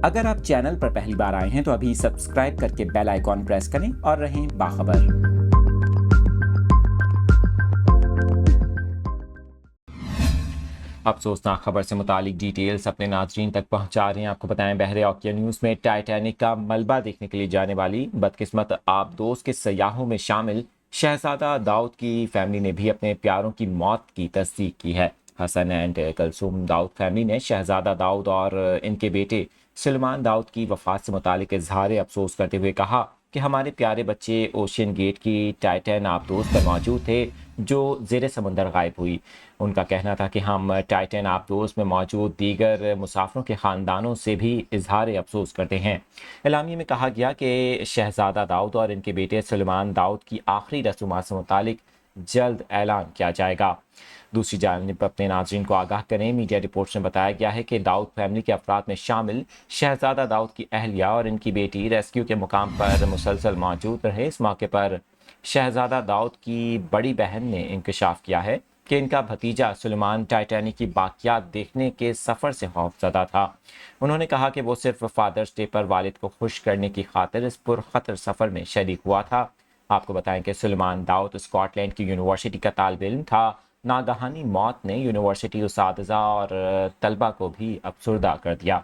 اگر آپ چینل پر پہلی بار آئے ہیں تو ابھی سبسکرائب کر کے بیل آئیکن پریس کریں اور رہیں باخبر۔ افسوسناک خبر سے متعلق ڈیٹیلز اپنے ناظرین تک پہنچا رہے ہیں۔ آپ کو بتائیں بحر اوقیانوس میں ٹائٹینک کا ملبہ دیکھنے کے لیے جانے والی بدقسمت آبدوز کے سیاحوں میں شامل شہزادہ داؤد کی فیملی نے بھی اپنے پیاروں کی موت کی تصدیق کی ہے۔ حسن اینڈ کلثوم داؤد فیملی نے شہزادہ داؤد اور ان کے بیٹے سلمان داؤد کی وفات سے متعلق اظہار افسوس کرتے ہوئے کہا کہ ہمارے پیارے بچے اوشین گیٹ کی ٹائٹین آبدوز پر موجود تھے جو زیر سمندر غائب ہوئی۔ ان کا کہنا تھا کہ ہم ٹائٹین آبدوز میں موجود دیگر مسافروں کے خاندانوں سے بھی اظہار افسوس کرتے ہیں۔ اعلامیے میں کہا گیا کہ شہزادہ داؤد اور ان کے بیٹے سلمان داؤد کی آخری رسومات سے متعلق جلد اعلان کیا جائے گا۔ دوسری جانب اپنے ناظرین کو آگاہ کریں، میڈیا رپورٹس میں بتایا گیا ہے کہ داؤد فیملی کے افراد میں شامل شہزادہ داؤد کی اہلیہ اور ان کی بیٹی ریسکیو کے مقام پر مسلسل موجود رہے۔ اس موقع پر شہزادہ داؤد کی بڑی بہن نے انکشاف کیا ہے کہ ان کا بھتیجا سلمان ٹائٹینک کی باقیات دیکھنے کے سفر سے خوفزدہ تھا۔ انہوں نے کہا کہ وہ صرف فادرز ڈے پر والد کو خوش کرنے کی خاطر اس پرخطر سفر میں شریک ہوا تھا۔ آپ کو بتائیں کہ سلمان داؤد اسکاٹ لینڈ کی یونیورسٹی کا طالب علم تھا۔ ناگہانی موت نے یونیورسٹی اساتذہ اور طلبہ کو بھی افسردہ کر دیا۔